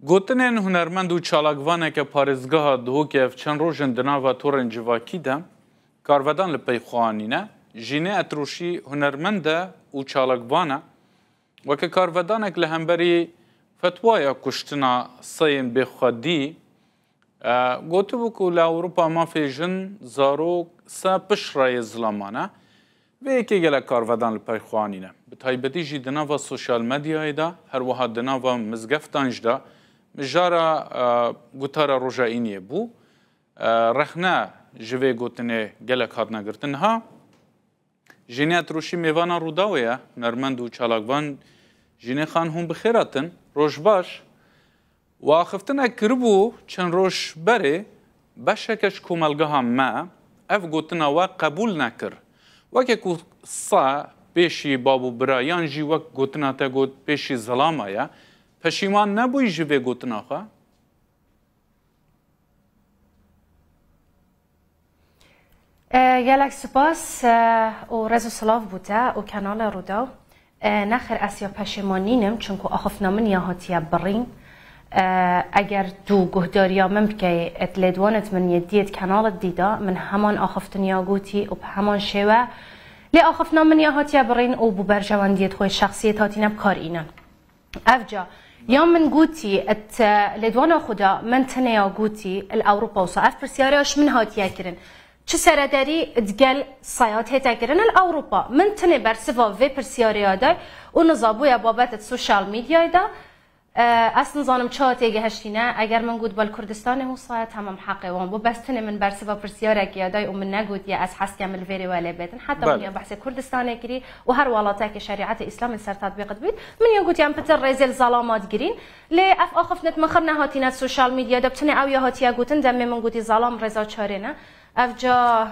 گوتنین هنرمند و چالاکوانه که پارێزگەها دهۆکێ چەند ڕۆژن دناوە تۆڕên civakî de karvedan li peyxwanîne jînê etrûşî hunermend e û çalakvan e weke karvedanek li hemberî fetwaya kuştina sayên bêxwedî gotibû ku li Ewropa mafê jin zarok se pişrayê zilaman e vê yekê gelek karvedan li peyxwanîne bi taybetî jî di nava sosyal medyayê de her wiha di nava mizgeftan jî de mijara gotara Rojayîniyê bû rexne ji vê gotinê gelek hatine girtin ha jînê etrûşî mêvana Rûdawê ye hunermend û çalakvan jînê xan hûn bi xêr hatin roj baş waxiftinek kiribû çend roj berê beşeke ji komelgeha me ev gotina we qebûl nekir weke ku sa pêşî babû bira yan jî wek gotina te got pêşî zelama ye peşîman nebûyî ji vê gotina xwe gelek spas û rez û silav bûte û kanala Rûdaw nexir es ya peşîmanînim çunku axifna min ya hatiye birîn eger tu guhdariya min bikey et lêdwanet min yê diyet kanalet dîda min heman axiftin gotî û bi heman şêwe lê axifna min ya hatiye birîn û bi berjewendiyet xwe şexsiyet hatîne bikarînin ev ca ya min gotî et lêdwana xwe da min tune ya gotî li Ewropa wisa ev pirsyariyaş min hatiye kirin çi seredarî digel sayat hête kirin li Ewropa min tune bersiva vê pirsyariya de û nizabûya babet sosyal medyayê de es nizanim çi hatiye gihiştîne eger min got bel Kurdistanê wisa temam heqê wan bû bes tune min bersiva pirsyareke day û min negotiye ez heskem li vêrê we lê bêdin heta min ya behsê Kurdistanê kirî û her welatekê şerîeta îslamê ser tatbîq dibît min ya gotiye em pitir rêzê zalamat girîn lê ev axifnet min xir nehatîne sosyal medyada bi tune ew ya hatiye gotin demê min gotî zalam rêza çarê ne ev ca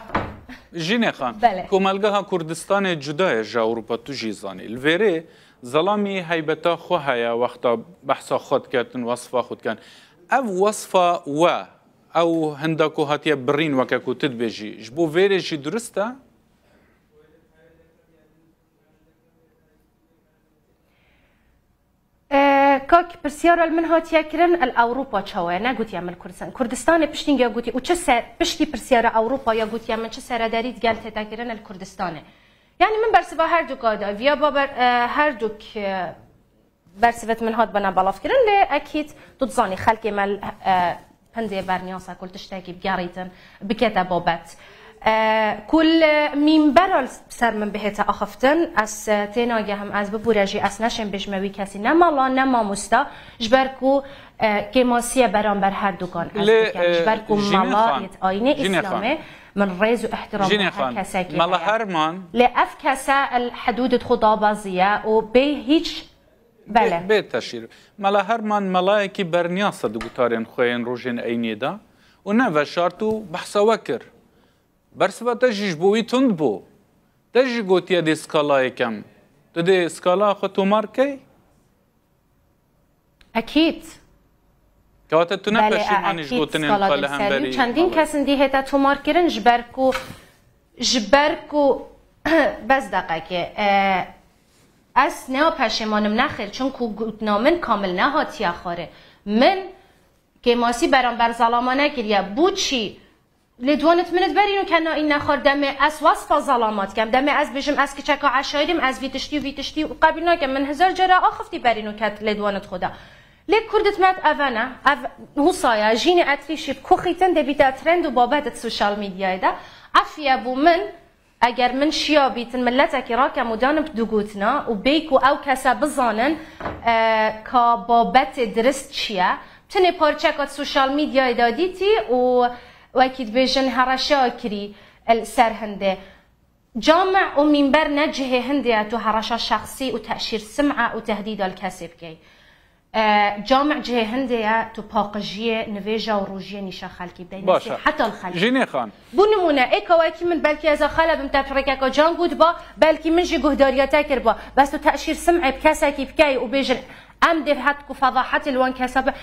Jînê xan komelgeha Kurdistanê cuda ye ji Ewropa tu jî zanî li vêrê zelamî heybeta xwe heye wexta behsa xwe diketin wesfa xwe dikin ev wesfa we ew hinda ku hatiye birîn weke ku tu dibêjî ji bo vêrê jî durist e kak pirsyara min hatiye kirin li Ewropa çawe ne gotiye min Kurdistan Kurdistanê piştîn ya gotî û çi ser piştî pirsyara Ewropa ya gotiye min çi seredarî digel tête kirin li Kurdistanê yani min bersiva her duk ada viya baber her duk bersivet min hat bana balaf kirin lê ekîd tu dizanî xelkê me hindê berniyasa kul tiştekî bigerîtin bikete babet kul mînbera ser min bihête axiftin ez tê nagehem ez bibûre jî ez neşêm bêjme wî kesî ne mala ne mamosta ji ber ku kêmasiye beramber her dukan ez dikim ji ber ku mala yet ayînê îslamê من ريز واحترام هر كسا كي مالا هرمان لأف كسا الحدود خدا بازية وبي هيج بله بيت تشير مالا هرمان ملايكي برنياسة دوغتارين خوين روجين ايني دا ونفا شارتو بحثا وكر برسبا تجيش بوي تند بو تجي قوتيا دي سكالاي كم تدي سكالا خطو ماركي أكيد کاته تو نپشیمانیش گوتنین خاله هم بری چندین کسین دی هتا تو مارکرین جبرکو بس دقیقه از نه پشیمانم نخیر چون کو گوتنامن کامل نه هاتیه خاره من که ماسی برام بر ظلامانه گریه بود چی لدوانت منت برینو کنه این نخور دمه از وصف ظلامات کم دمه از بجم از که چکا عشایریم از ویتشتی و قبل نکم من هزار جرا آخفتی برینو کت لدوانت خدا لێک کوردت مات ئەڤەنە هوسایە ژینی ئەتریشی کوخیتن دەبیتە ترند و بابەتت سوشال میدیایدا ئەفیە بوو من ئەگەر من شیا بیتن ملەتێکی ڕاکەم و دانم دووگوتنا و بیک و ئەو کەسە بزانن کە بابەتێ درست چییە تنێ پارچەکات سوشال میدیایدا دیتی و وەکی دبێژن هەڕەشا کری سەر هەندێ جامع و منبر نەجهێ هەندێ تو هەڕەشا شخصی و تەشیر سمعە و تهدید الکەسێ بکەی جامع جهه هندية تو باقجية نفيجا وروجية نشا خالكي بداية حتى الخالكي جيني خان بونمونا ايكا وايكي من بلكي ازا خالا بمتابريكا جان قود با بلكي من جي قهداريا تاكر با بس تو تأشير سمعي بكاساكي بكاي وبيجن ام دير هاتكو فضاحات الوان كاسا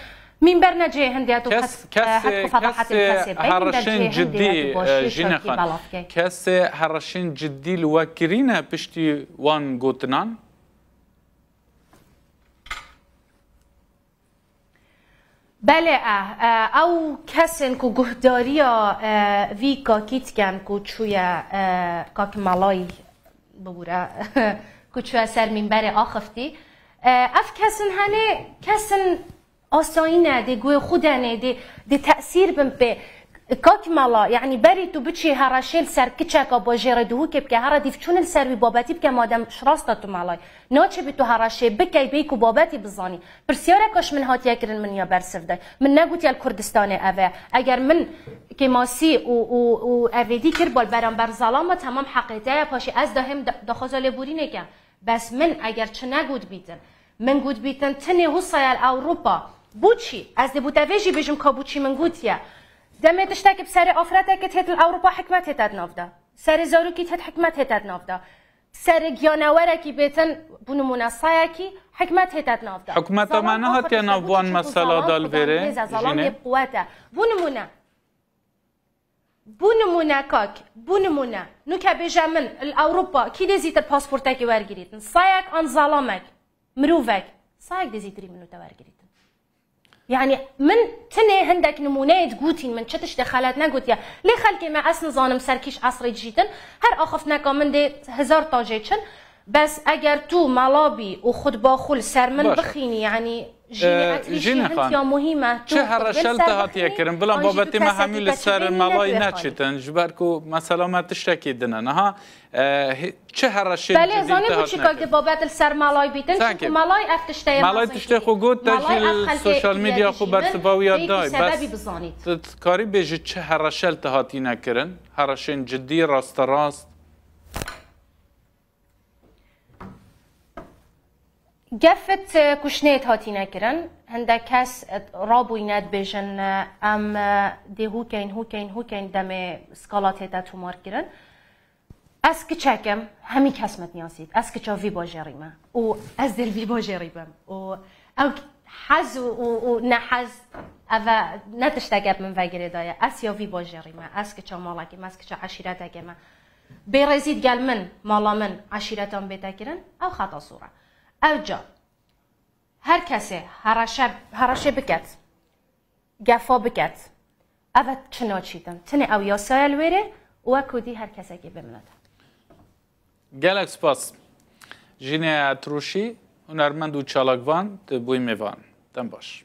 من برنا جهه هندية تو هاتكو فضاحات الكاسب هرشين جدي جيني خان كاس هرشين جدي الواكرين بشتي وان قوتنان بله او کسن کو گهداریا وی کاکیت کن کو چوی کاک مالای ببوره کو چوی سر منبر آخفتی اف کسن هنه کسن آساینه دی گوی خودنه دی تأثیر بم به کاک مالا یعنی بری تو بچی هرشل سر کچکا با جردو که بکه هر دیف چون السر بی بابتی بکه مادم شراستا تو مالای ناچه بی تو هرشه بکی بیکو بابتی بزانی پرسیاره کاش من هاتیه کرن من یا برسف دای من نگوتی الکردستان اوه اگر من که ماسی و اویدی کر بال برام بر ظلام تمام حقیقته پاشی از داهم دخوزاله بوری نکم بس من اگر چه نگود بیتن من گود بیتن تنه حسایل اوروپا بوچی از دی بوتویجی بجم که بوچی من گوتیه دمت اشتاك بسر افراتك تهت الاوروبا حكمت هتاد نافدا سر زاروكي تهت حكمت هتاد نافدا سر جيانوركي بيتن بنمونا صايكي حكمت هتاد نافدا حكمت معناها هات نافوان مسألة دال بيري ظلام يبقواته بونمونا كاك بونمونا نوكا بيجا من الاوروبا كي دزيت الباسبورتك ورغريتن صايك ان ظلامك مروفك صايك دزيتري منو تورغريتن يعني من تنه هندك نمونه تقوتين من شتش دخلت نقوتيا ليه خلكي ما أصلا ظانم سركيش عصري جيتن هر آخف نکا من ده هزار تاجيتشن بس اگر تو ملابي وخد باخول سر من بخيني يعني جيني خان مهمة چه هرشلت هاتيا كرن بلا بابتي ما حميل السر ملاي ناتشتن جبركو مثلا ما تشتكي دنا ها چه هرشلت بله زاني بوچي كاك بابت السر ملاي بيتن چون ملاي افتشتي ملاي تشتي خو گوت تجيل السوشيال ميديا خو برسباويات داي بس كاري بيجي چه هرشلت هاتينا كرن هرشين جدي راست راست جفت كشنيت هاتي نكرن هندا كاس رابوينات بيجن ام دي هوكين دم سكالات هتا تومار كرن اسك چكم همي كاس متنياسيت اسك چا في باجريما و از دل في باجريبم و او حز و نحز اوا نتشتاقب من وگره دايا اسيا في باجريما اسك چا مالاكي اسك چا عشيرتك ما بيرزيد قال من مالا من عشيرتان بيتا كرن او خطا صورة اوجا هر کسی هرشه بکت گفا بکت اوه چنا چیدن تنه او یاسای الویره و کودی هر کسی که بمنده گلک سپاس جینه اتروشی هنرمند و چالاکوان بوی میوان دم باش